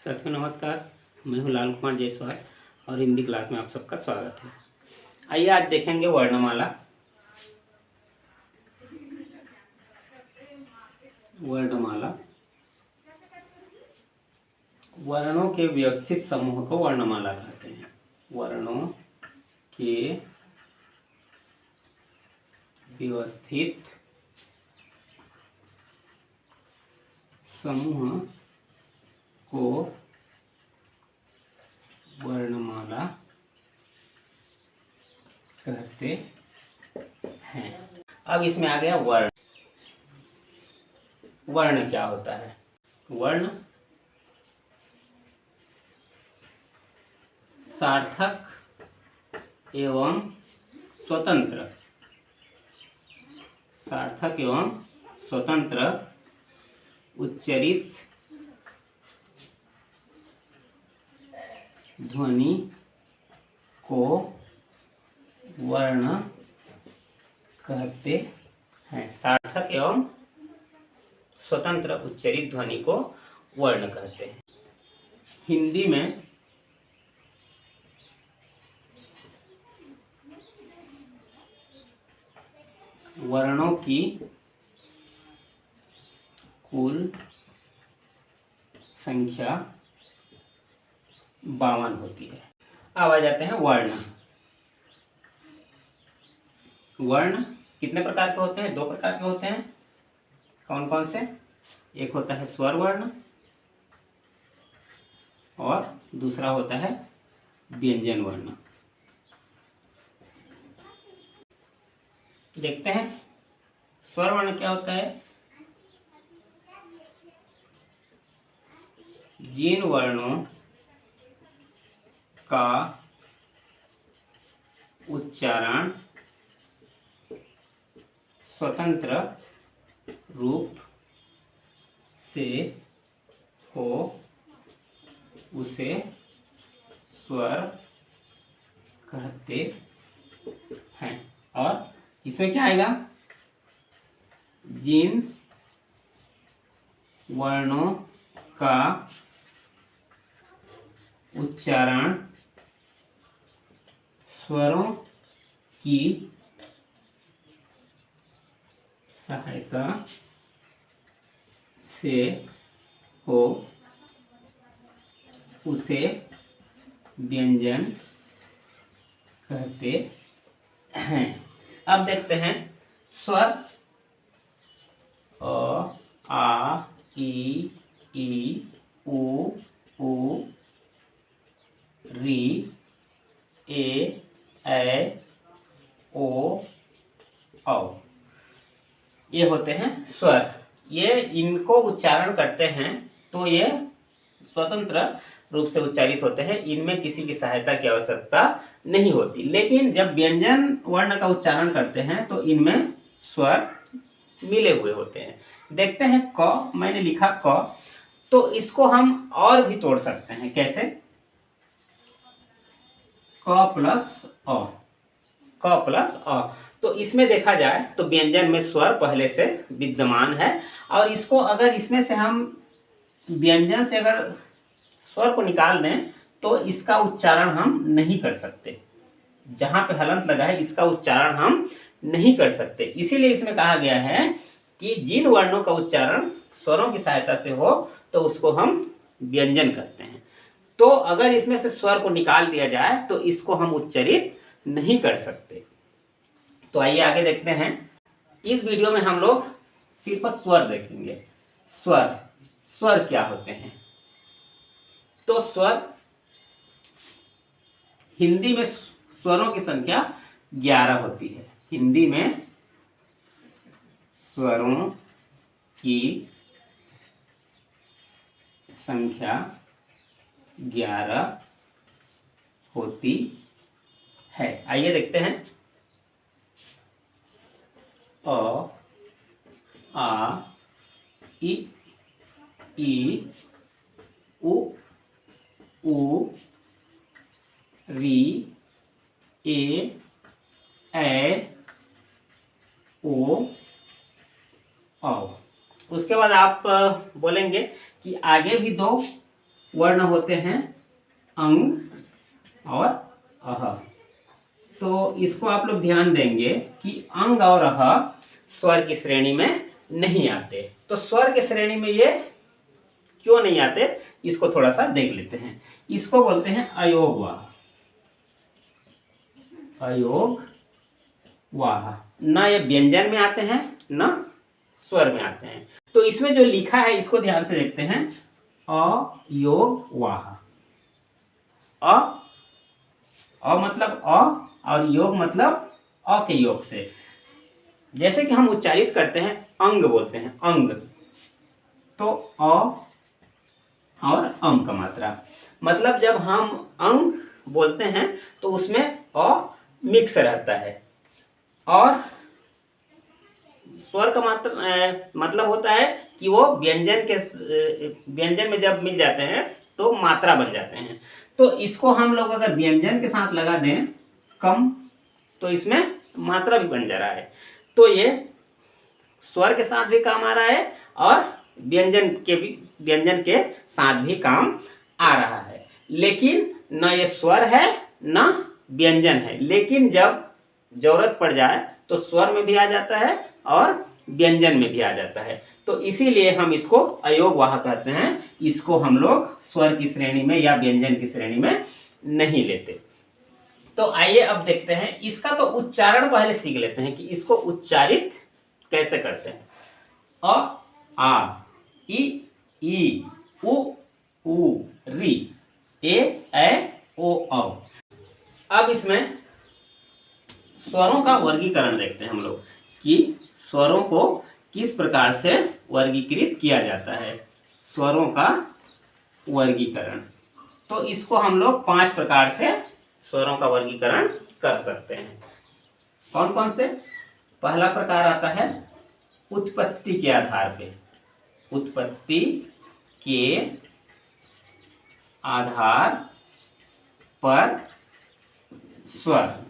साथियों नमस्कार। मैं हूं लाल कुमार जायसवाल और हिंदी क्लास में आप सबका स्वागत है। आइए आज देखेंगे वर्णमाला। वर्णमाला वर्णों के व्यवस्थित समूह को वर्णमाला कहते हैं। वर्णों के व्यवस्थित समूह को वर्णमाला कहते हैं। अब इसमें आ गया वर्ण। वर्ण क्या होता है? वर्ण सार्थक एवं स्वतंत्र, सार्थक एवं स्वतंत्र उच्चरित ध्वनि को वर्ण कहते हैं। सार्थक एवं स्वतंत्र उच्चरित ध्वनि को वर्ण कहते हैं। हिंदी में वर्णों की कुल संख्या 52 होती है। अब आ जाते हैं वर्ण। वर्ण कितने प्रकार के होते हैं? 2 प्रकार के होते हैं। कौन कौन से? एक होता है स्वर वर्ण और दूसरा होता है व्यंजन वर्ण। देखते हैं स्वर वर्ण क्या होता है। जिन वर्णों का उच्चारण स्वतंत्र रूप से हो उसे स्वर कहते हैं। और इसमें क्या आएगा? जिन वर्णों का उच्चारण स्वरों की सहायता से हो उसे व्यंजन कहते हैं। अब देखते हैं स्वर अ, आ, ई, उ, री, ए, ओ, औ। ये होते हैं स्वर। ये इनको उच्चारण करते हैं तो ये स्वतंत्र रूप से उच्चारित होते हैं। इनमें किसी की सहायता की आवश्यकता नहीं होती। लेकिन जब व्यंजन वर्ण का उच्चारण करते हैं तो इनमें स्वर मिले हुए होते हैं। देखते हैं क, मैंने लिखा क, तो इसको हम और भी तोड़ सकते हैं। कैसे? क प्लस अ, क प्लस अ। तो इसमें देखा जाए तो व्यंजन में स्वर पहले से विद्यमान है और इसको अगर इसमें से हम व्यंजन से अगर स्वर को निकाल दें तो इसका उच्चारण हम नहीं कर सकते। जहां पे हलंत लगा है इसका उच्चारण हम नहीं कर सकते। इसीलिए इसमें कहा गया है कि जिन वर्णों का उच्चारण स्वरों की सहायता से हो तो उसको हम व्यंजन कहते हैं। तो अगर इसमें से स्वर को निकाल दिया जाए तो इसको हम उच्चरित नहीं कर सकते। तो आइए आगे देखते हैं। इस वीडियो में हम लोग सिर्फ स्वर देखेंगे। स्वर, स्वर क्या होते हैं? तो स्वर हिंदी में स्वरों की संख्या 11 होती है। हिंदी में स्वरों की संख्या 11 होती है। आइए देखते हैं। अ, आ, ई, उ, री, ए, ओ, औ। उसके बाद आप बोलेंगे कि आगे भी 2 वर्ण होते हैं अंग और अह। तो इसको आप लोग ध्यान देंगे कि अंग और अह स्वर की श्रेणी में नहीं आते। तो स्वर की श्रेणी में ये क्यों नहीं आते, इसको थोड़ा सा देख लेते हैं। इसको बोलते हैं अयोग वाह। अयोग वाह, न ये व्यंजन में आते हैं न स्वर में आते हैं। तो इसमें जो लिखा है इसको ध्यान से देखते हैं, अयोग वाह। अ मतलब अ और योग मतलब अ के योग से। जैसे कि हम उच्चारित करते हैं अंग बोलते हैं अंग, तो अ और अम का मात्रा, मतलब जब हम अंग बोलते हैं तो उसमें अ मिक्स रहता है। और स्वर का मतलब होता है कि वो व्यंजन में जब मिल जाते हैं तो मात्रा बन जाते हैं। तो इसको हम लोग अगर व्यंजन के साथ लगा दें कम, तो इसमें मात्रा भी बन जा रहा है। तो ये स्वर के साथ भी काम आ रहा है और व्यंजन के साथ भी काम आ रहा है। लेकिन न ये स्वर है न व्यंजन है, लेकिन जब जरूरत पड़ जाए तो स्वर में भी आ जाता है और व्यंजन में भी आ जाता है। तो इसीलिए हम इसको अयोग वाह कहते हैं। इसको हम लोग स्वर की श्रेणी में या व्यंजन की श्रेणी में नहीं लेते। तो आइए अब देखते हैं इसका तो उच्चारण पहले सीख लेते हैं कि इसको उच्चारित कैसे करते हैं। अ आ ई उ री ए ओ औ। अब इसमें स्वरों का वर्गीकरण देखते हैं हम लोग कि स्वरों को किस प्रकार से वर्गीकृत किया जाता है। स्वरों का वर्गीकरण, तो इसको हम लोग 5 प्रकार से स्वरों का वर्गीकरण कर सकते हैं। कौन कौन से? पहला प्रकार आता है उत्पत्ति के आधार पे। उत्पत्ति के आधार पर स्वर।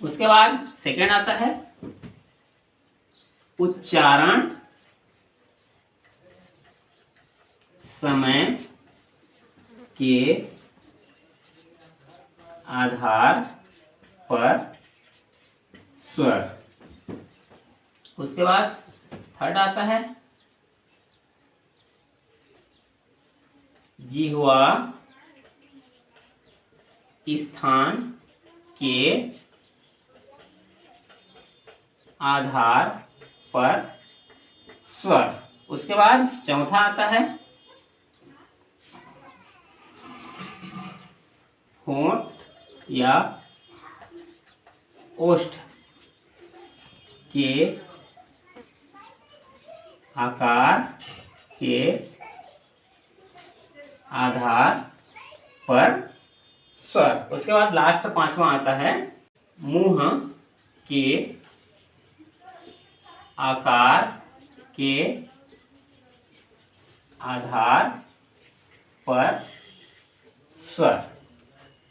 उसके बाद सेकंड आता है उच्चारण समय के आधार पर स्वर। उसके बाद थर्ड आता है जिह्वा स्थान के आधार पर स्वर। उसके बाद चौथा आता है होंठ या ओष्ठ के आकार के आधार पर स्वर। उसके बाद लास्ट 5वां आता है मुंह के आकार के आधार पर स्वर।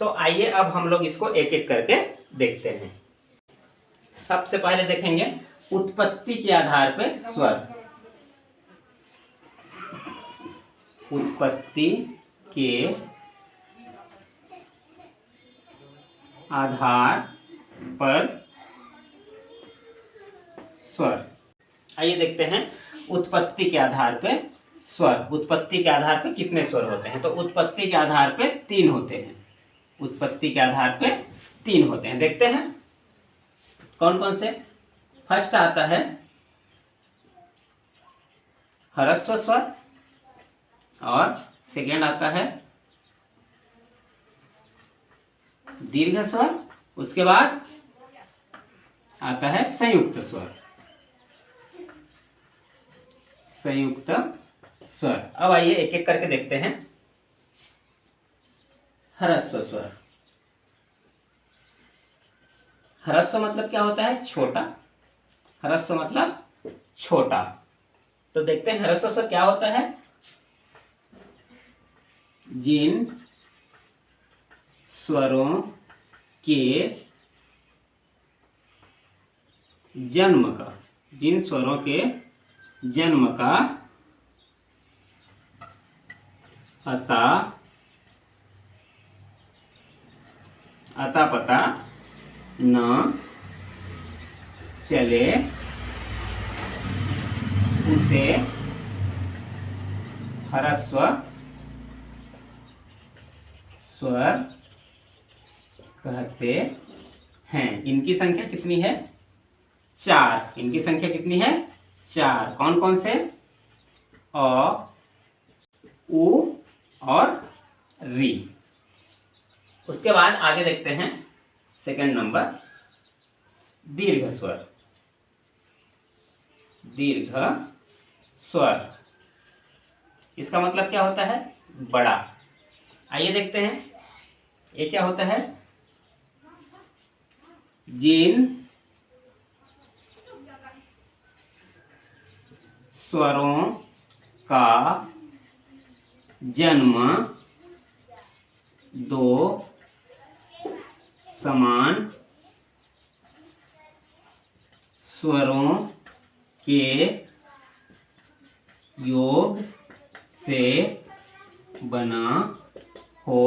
तो आइए अब हम लोग इसको एक एक करके देखते हैं। सबसे पहले देखेंगे उत्पत्ति के आधार पर स्वर। उत्पत्ति के आधार पर स्वर। आइए देखते हैं उत्पत्ति के आधार पे स्वर। उत्पत्ति के आधार पे कितने स्वर होते हैं? तो उत्पत्ति के आधार पे 3 होते हैं। उत्पत्ति के आधार पे 3 होते हैं। देखते हैं कौन कौन से। फर्स्ट आता है ह्रस्व स्वर और सेकेंड आता है दीर्घ स्वर। उसके बाद आता है संयुक्त स्वर। संयुक्त स्वर। अब आइए एक एक करके देखते हैं। ह्रस्व स्वर। ह्रस्व मतलब क्या होता है? छोटा। ह्रस्व मतलब छोटा। तो देखते हैं ह्रस्व स्वर क्या होता है। जिन स्वरों के जन्म का, जिन स्वरों के जन्म का अता अता पता न चले उसे ह्रस्व स्वर कहते हैं। इनकी संख्या कितनी है? 4। इनकी संख्या कितनी है? 4। कौन कौन से? अ, उ और री। उसके बाद आगे देखते हैं सेकंड नंबर, दीर्घ स्वर। दीर्घ स्वर, इसका मतलब क्या होता है? बड़ा। आइए देखते हैं ये क्या होता है। जिन स्वरों का जन्म दो समान स्वरों के योग से बना हो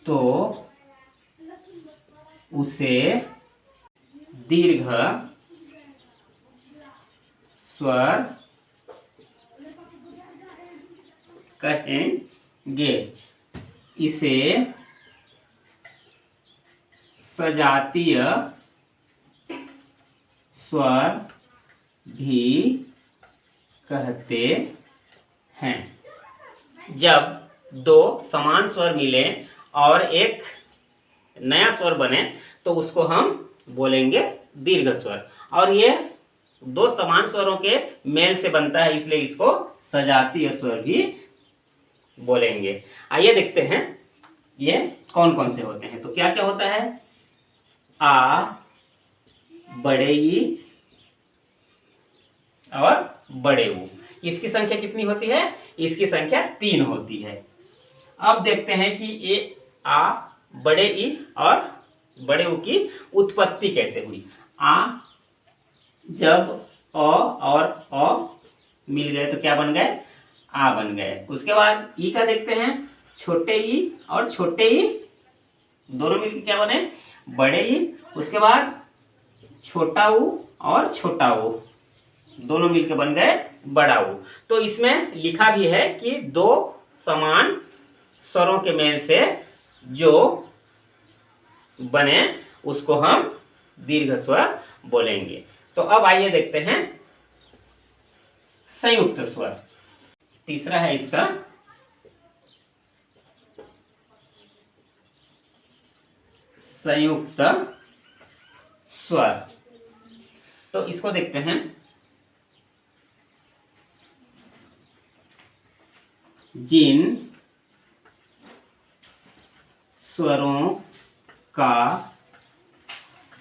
तो उसे दीर्घ स्वर कहेंगे। इसे सजातीय स्वर भी कहते हैं। जब दो समान स्वर मिले और एक नया स्वर बने तो उसको हम बोलेंगे दीर्घ स्वर। और ये दो समान स्वरों के मेल से बनता है, इसलिए इसको सजातीय स्वर भी बोलेंगे। आइए देखते हैं ये कौन कौन से होते हैं। तो क्या क्या होता है? आ, बड़े ई और बड़े ऊ। इसकी संख्या कितनी होती है? इसकी संख्या 3 होती है। अब देखते हैं कि ये आ, बड़े ई और बड़े ऊ की उत्पत्ति कैसे हुई। आ, जब अ और अ मिल गए तो क्या बन गए? आ बन गए। उसके बाद ई का देखते हैं, छोटे ई और छोटे ई दोनों मिलकर क्या बने? बड़े ई। उसके बाद छोटा ऊ और छोटा ऊ दोनों मिलकर बन गए बड़ा ऊ। तो इसमें लिखा भी है कि दो समान स्वरों के मेल से जो बने उसको हम दीर्घ स्वर बोलेंगे। तो अब आइए देखते हैं संयुक्त स्वर। तीसरा है इसका संयुक्त स्वर। तो इसको देखते हैं। जिन स्वरों का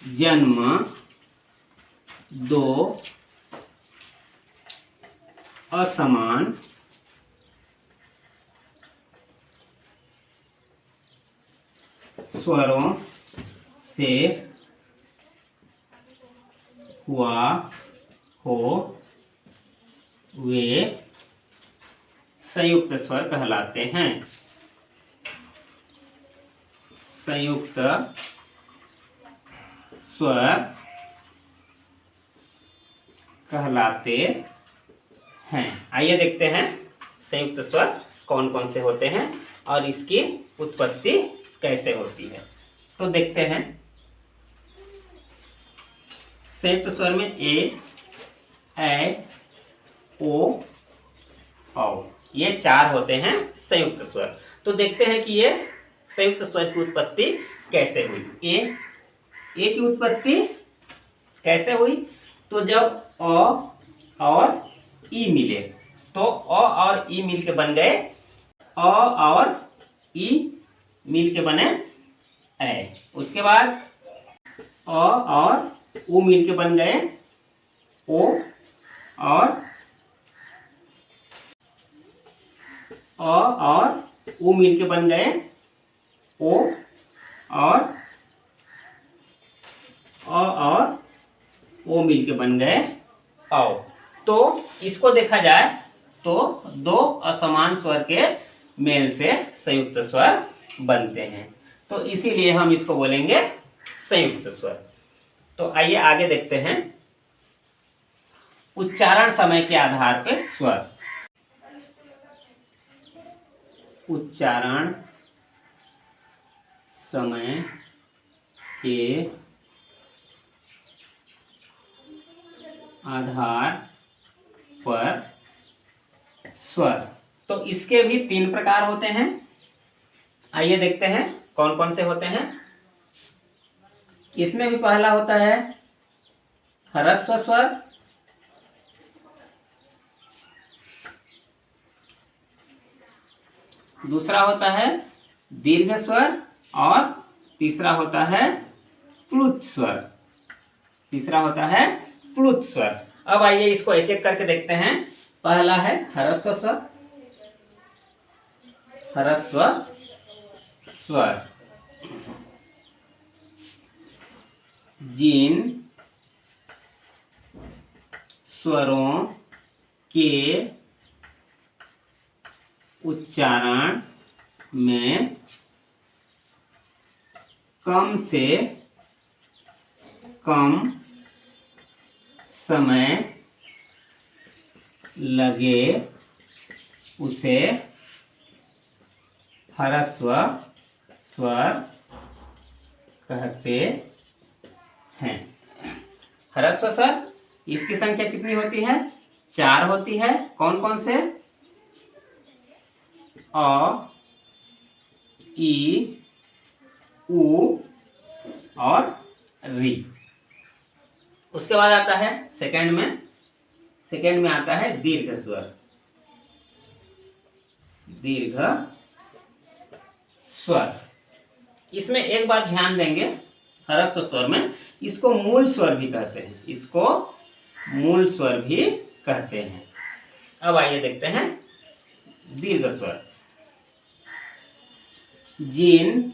जन्म दो असमान स्वरों से हुआ हो वे संयुक्त स्वर कहलाते हैं। संयुक्त स्वर कहलाते हैं। आइए देखते हैं संयुक्त स्वर कौन कौन से होते हैं और इसकी उत्पत्ति कैसे होती है। तो देखते हैं संयुक्त स्वर में ए ओ औ, ये 4 होते हैं संयुक्त स्वर। तो देखते हैं कि ये संयुक्त स्वर की उत्पत्ति कैसे हुई। ए की उत्पत्ति कैसे हुई? तो जब अ और ई मिले तो अ और ई मिलके बन गए अ और ई मिलके बने ए। उसके बाद अ और उ मिलके बन गए ओ और उ मिलके बन गए ओ और ओ मिलके बन गए औ। तो इसको देखा जाए तो दो असमान स्वर के मेल से संयुक्त स्वर बनते हैं, तो इसीलिए हम इसको बोलेंगे संयुक्त स्वर। तो आइए आगे देखते हैं उच्चारण समय के आधार पर स्वर। उच्चारण समय के आधार पर स्वर, तो इसके भी 3 प्रकार होते हैं। आइए देखते हैं कौन कौन से होते हैं। इसमें भी पहला होता है ह्रस्व स्वर, दूसरा होता है दीर्घ स्वर और तीसरा होता है प्लुत स्वर। तीसरा होता है प्लुत स्वर। अब आइए इसको एक एक करके देखते हैं। पहला है ह्रस्व स्वर। ह्रस्व स्वर जिन स्वरों के उच्चारण में कम से कम समय लगे उसे ह्रस्व स्वर कहते हैं। ह्रस्व स्वर इसकी संख्या कितनी होती है? 4 होती है। कौन कौन से? अ, ई, उ और री। उसके बाद आता है सेकंड में आता है दीर्घ स्वर। दीर्घ स्वर, इसमें एक बात ध्यान देंगे, ह्रस्व स्वर में इसको मूल स्वर भी कहते हैं। इसको मूल स्वर भी कहते हैं। अब आइए देखते हैं दीर्घ स्वर। जिन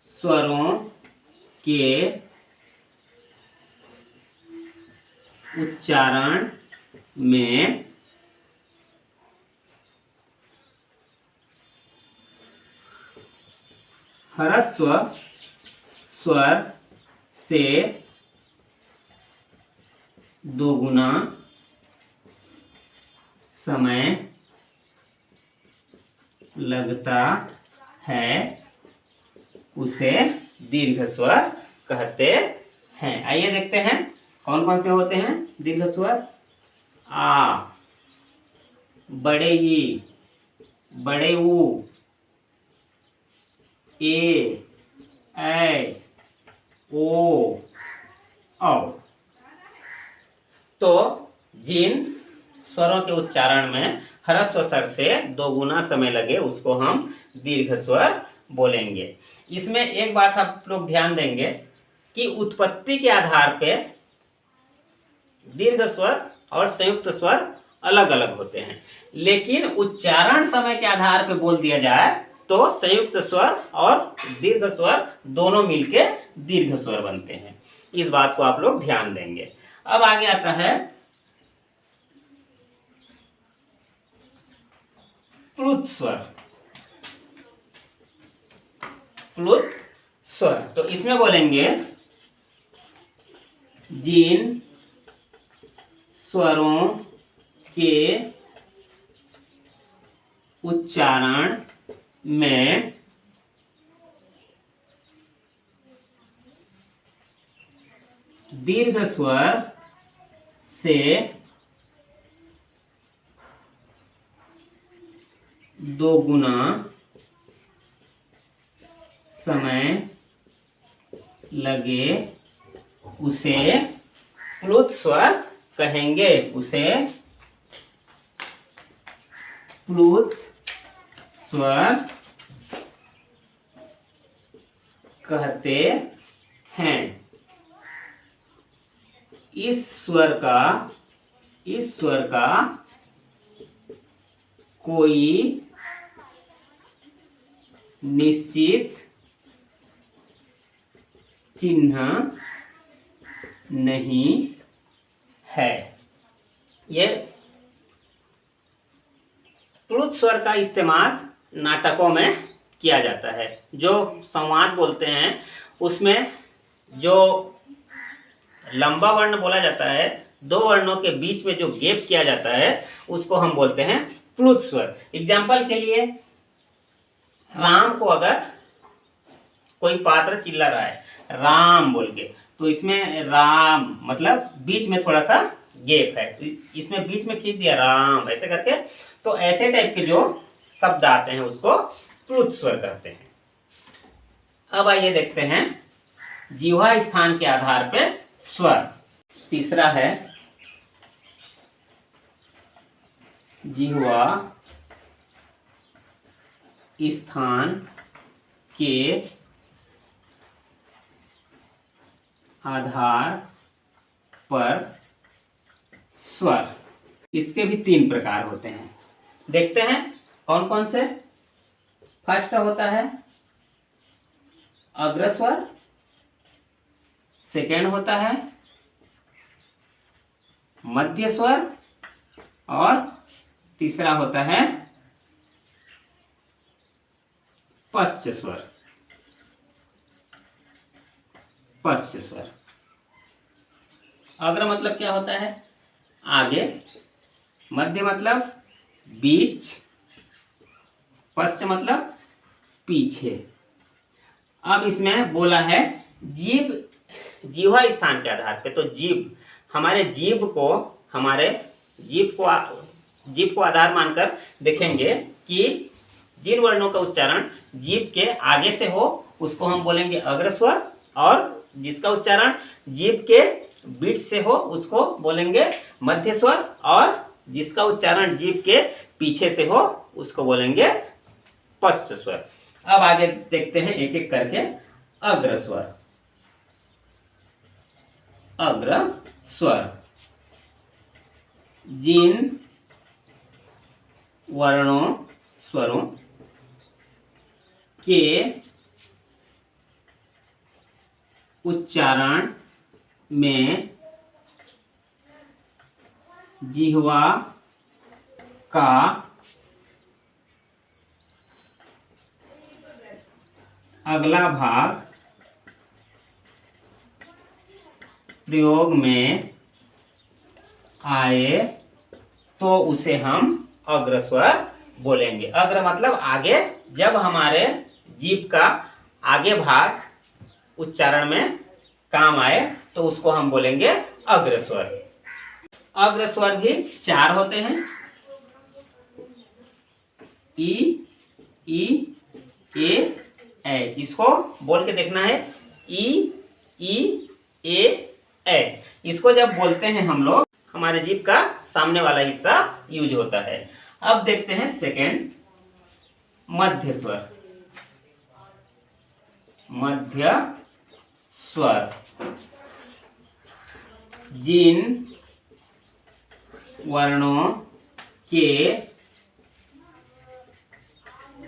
स्वरों के उच्चारण में ह्रस्व स्वर से 2 गुना समय लगता है उसे दीर्घ स्वर कहते हैं। आइए देखते हैं कौन कौन से होते हैं दीर्घ स्वर। आ, बड़े ई, बड़े ऊ, ए, ऐ, ओ, औ। तो जिन स्वरों के उच्चारण में ह्रस्व स्वर से 2 गुना समय लगे उसको हम दीर्घ स्वर बोलेंगे। इसमें एक बात आप लोग ध्यान देंगे कि उत्पत्ति के आधार पे दीर्घ स्वर और संयुक्त स्वर अलग अलग होते हैं, लेकिन उच्चारण समय के आधार पे बोल दिया जाए तो संयुक्त स्वर और दीर्घ स्वर दोनों मिलके दीर्घ स्वर बनते हैं। इस बात को आप लोग ध्यान देंगे। अब आगे आता है प्लुत स्वर। प्लुत स्वर, तो इसमें बोलेंगे जिन स्वरों के उच्चारण में दीर्घ स्वर से 2 गुना समय लगे उसे प्लुत स्वर कहेंगे। उसे प्लुत स्वर कहते हैं। इस स्वर का कोई निश्चित चिन्ह नहीं है। ये प्लुत स्वर का इस्तेमाल नाटकों में किया जाता है। जो संवाद बोलते हैं उसमें जो लंबा वर्ण बोला जाता है, दो वर्णों के बीच में जो गैप किया जाता है उसको हम बोलते हैं प्लुत स्वर। एग्जाम्पल के लिए राम को अगर कोई पात्र चिल्ला रहा है राम बोल के, तो इसमें राम मतलब बीच में थोड़ा सा गैप है, इसमें बीच में खींच दिया राम ऐसे करके, तो ऐसे टाइप के जो शब्द आते हैं उसको प्लुत स्वर कहते हैं। अब आइए देखते हैं जिह्वा स्थान के आधार पे स्वर। तीसरा है जिह्वा स्थान के आधार पर स्वर। इसके भी 3 प्रकार होते हैं, देखते हैं कौन कौन से। फर्स्ट होता है अग्रस्वर, सेकेंड होता है मध्य स्वर और तीसरा होता है पश्च स्वर। पश्च स्वर। अग्र मतलब क्या होता है? आगे। मध्य मतलब बीच। पश्च मतलब पीछे। अब इसमें बोला है जीभ, जिह्वा स्थान के आधार पे, तो जीभ, हमारे जीभ को आधार मानकर देखेंगे कि जिन वर्णों का उच्चारण जीभ के आगे से हो उसको हम बोलेंगे अग्रस्वर, और जिसका उच्चारण जीभ के बीच से हो उसको बोलेंगे मध्य स्वर, और जिसका उच्चारण जीभ के पीछे से हो उसको बोलेंगे पश्च स्वर। अब आगे देखते हैं एक एक करके। अग्रस्वर। अग्रस्वर जिन स्वरों के उच्चारण में जिह्वा का अगला भाग प्रयोग में आए तो उसे हम अग्रस्वर बोलेंगे। अग्र मतलब आगे, जब हमारे जीभ का आगे भाग उच्चारण में काम आए तो उसको हम बोलेंगे अग्रस्वर। अग्रस्वर भी 4 होते हैं। ई, ए। इसको बोल के देखना है, ई, ए। इसको जब बोलते हैं हम लोग, हमारे जीभ का सामने वाला हिस्सा यूज होता है। अब देखते हैं सेकेंड, मध्य स्वर। मध्य स्वर जिन वर्णों के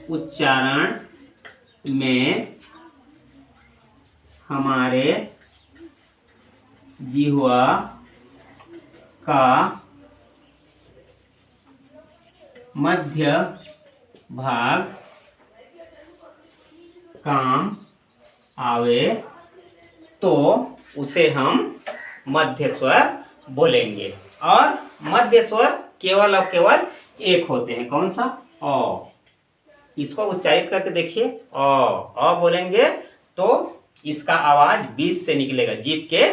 उच्चारण में हमारे जिह्वा का मध्य भाग काम आवे तो उसे हम मध्य स्वर बोलेंगे। और मध्य स्वर केवल और केवल एक होते हैं, कौन सा? अ। इसको उच्चारित करके देखिए, अ बोलेंगे तो इसका आवाज बीच से निकलेगा, जीभ के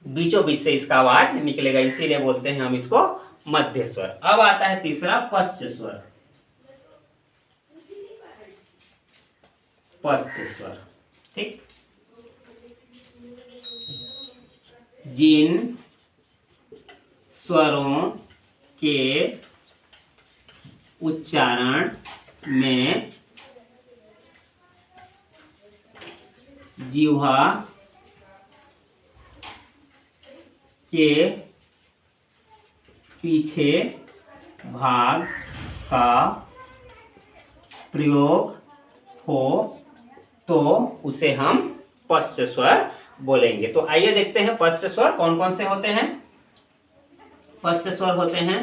बीचों बीच से इसका आवाज निकलेगा, इसीलिए बोलते हैं हम इसको मध्य स्वर। अब आता है तीसरा, पश्च स्वर। पश्च स्वर, ठीक। जिन स्वरों के उच्चारण में जिह्वा के पीछे भाग का प्रयोग हो तो उसे हम पश्च स्वर बोलेंगे। तो आइए देखते हैं पश्च स्वर कौन कौन से होते हैं। पश्च स्वर होते हैं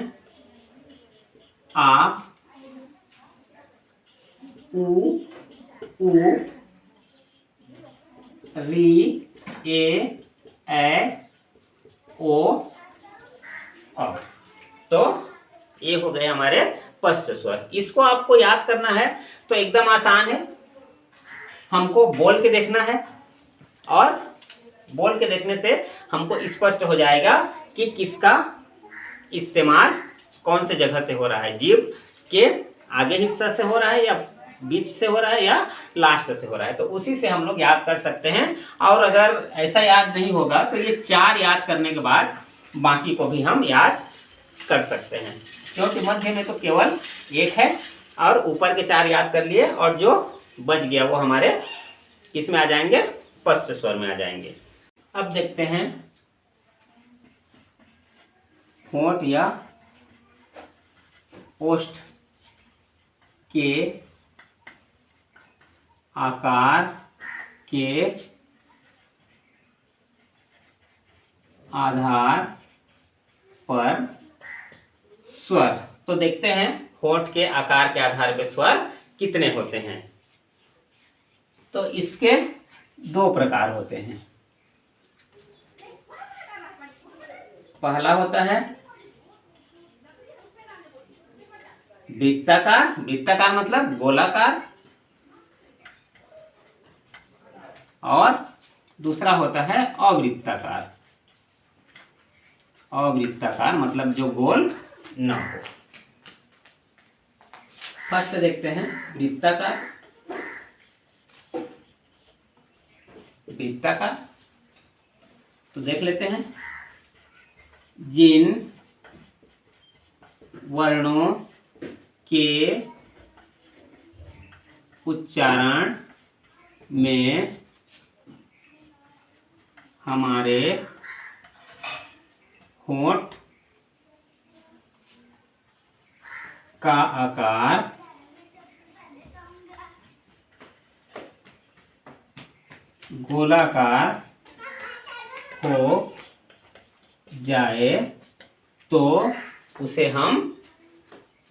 आ, उ, ऊ, री, ए, ओ, अ। तो ये हो गए हमारे स्पष्ट स्वर। इसको आपको याद करना है तो एकदम आसान है। हमको बोल के देखना है और बोल के देखने से हमको स्पष्ट हो जाएगा कि किसका इस्तेमाल कौन से जगह से हो रहा है, जीभ के आगे हिस्सा से हो रहा है या बीच से हो रहा है या लास्ट से हो रहा है। तो उसी से हम लोग याद कर सकते हैं। और अगर ऐसा याद नहीं होगा तो ये 4 याद करने के बाद बाकी को भी हम याद कर सकते हैं, क्योंकि मध्य में तो केवल 1 है और ऊपर के 4 याद कर लिए और जो बच गया वो हमारे किस में आ जाएंगे, स्पष्ट स्वर में आ जाएंगे। अब देखते हैं होंठ या ओष्ठ के आकार के आधार पर स्वर। तो देखते हैं होंठ के आकार के आधार पर स्वर कितने होते हैं। तो इसके 2 प्रकार होते हैं। पहला होता है वृत्ताकार। वृत्ताकार मतलब गोलाकार। और दूसरा होता है अवृत्ताकार। अवृत्ताकार मतलब जो गोल न हो। फर्स्ट देखते हैं वृत्ताकार। वृत्ताकार तो देख लेते हैं, जिन वर्णों के उच्चारण में हमारे होंठ का आकार गोलाकार हो जाए तो उसे हम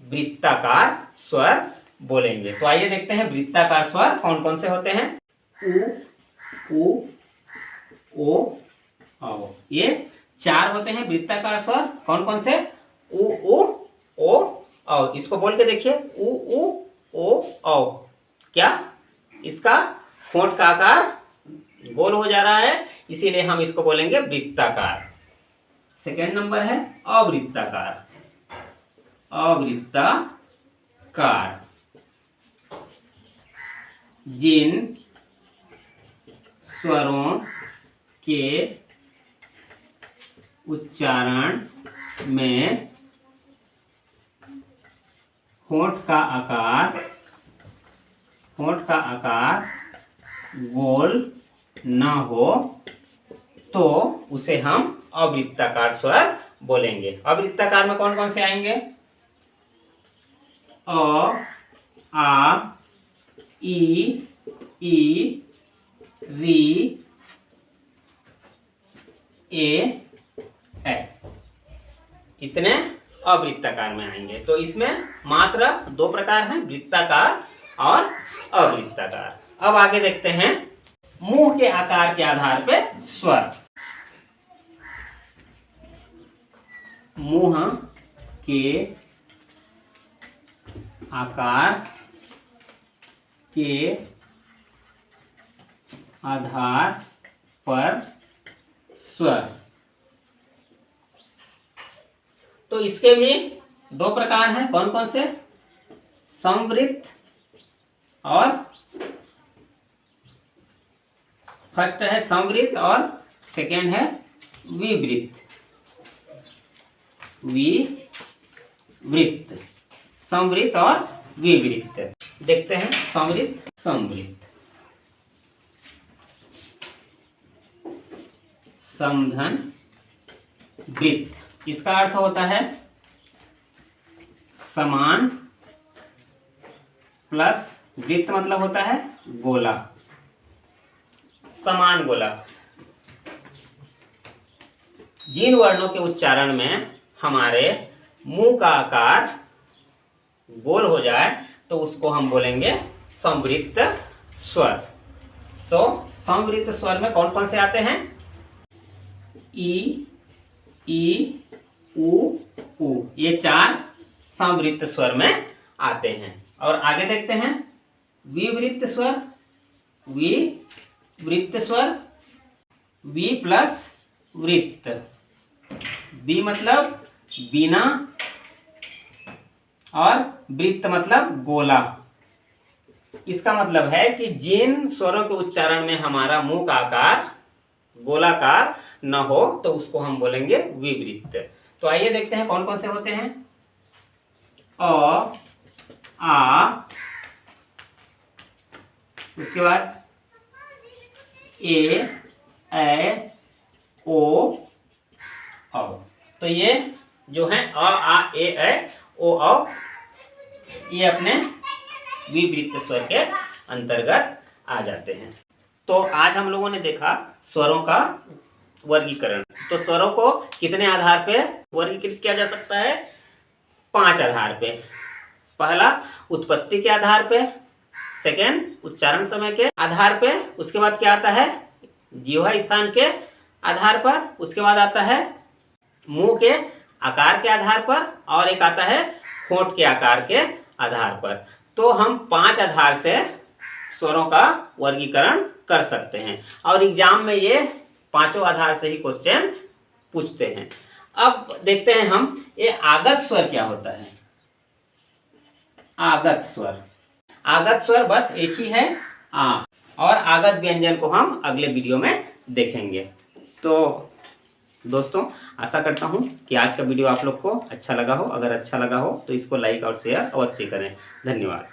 वृत्ताकार स्वर बोलेंगे। तो आइए देखते हैं वृत्ताकार स्वर कौन कौन से होते हैं। उ, ओ, औ। ये 4 होते हैं वृत्ताकार स्वर। कौन कौन से? उ, ओ, औ। इसको बोल के देखिए, उ, ओ, औ। क्या इसका होंठ का आकार गोल हो जा रहा है, इसीलिए हम इसको बोलेंगे वृत्ताकार। सेकेंड नंबर है अवृत्ताकार। अवृत्ताकार जिन स्वरों के उच्चारण में होंठ का आकार गोल न हो तो उसे हम अवृत्ताकार स्वर बोलेंगे। अवृत्ताकार में कौन कौन से आएंगे? अ, आ, ई, री, ए, इतने अवृत्ताकार में आएंगे। तो इसमें मात्र 2 प्रकार हैं, वृत्ताकार और अवृत्ताकार। अब आगे देखते हैं मुंह के आकार के आधार पे स्वर। मुंह के आकार के आधार पर स्वर। तो इसके भी 2 प्रकार हैं। कौन कौन से? संवृत्त और फर्स्ट है संवृत्त और सेकेंड है विवृत्त। विवृत्त, संवृत्त और विवृत्त। देखते हैं संवृत्त, संवृत्त। समधन वृत्त, इसका अर्थ होता है समान प्लस वृत्त मतलब होता है गोला, समान गोला। जिन वर्णों के उच्चारण में हमारे मुंह का आकार गोल हो जाए तो उसको हम बोलेंगे संवृत्त स्वर। तो संवृत्त स्वर में कौन कौन से आते हैं? ई, उ, ये 4 संवृत्त स्वर में आते हैं। और आगे देखते हैं विवृत्त स्वर। विवृत्त स्वर, वी प्लस वृत्त। बी मतलब बिना और वृत्त मतलब गोला। इसका मतलब है कि जिन स्वरों के उच्चारण में हमारा मुंह का आकार गोलाकार न हो तो उसको हम बोलेंगे विवृत्त। तो आइए देखते हैं कौन कौन से होते हैं। अ, आ, उसके बाद ए, ऐ, ओ, औ। तो ये जो है अ, आ, ए, ऐ, ओ, औ, ये अपने विवृत्त स्वर के अंतर्गत आ जाते हैं। तो आज हम लोगों ने देखा स्वरों का वर्गीकरण। तो स्वरों को कितने आधार पे वर्गीकृत किया जा सकता है? 5 आधार पे। पहला उत्पत्ति के आधार पे, सेकेंड उच्चारण समय के आधार पे, उसके बाद क्या आता है? जिह्वा स्थान के आधार पर, उसके बाद आता है मुंह के आकार के आधार पर, और एक आता है होंठ के आकार के आधार पर। तो हम 5 आधार से स्वरों का वर्गीकरण कर सकते हैं और एग्जाम में ये 5 आधार से ही क्वेश्चन पूछते हैं। अब देखते हैं हम ये आगत स्वर क्या होता है। आगत स्वर, आगत स्वर बस एक ही है आ, और आगत व्यंजन को हम अगले वीडियो में देखेंगे। तो दोस्तों आशा करता हूं कि आज का वीडियो आप लोग को अच्छा लगा हो। अगर अच्छा लगा हो तो इसको लाइक और शेयर अवश्य करें। धन्यवाद।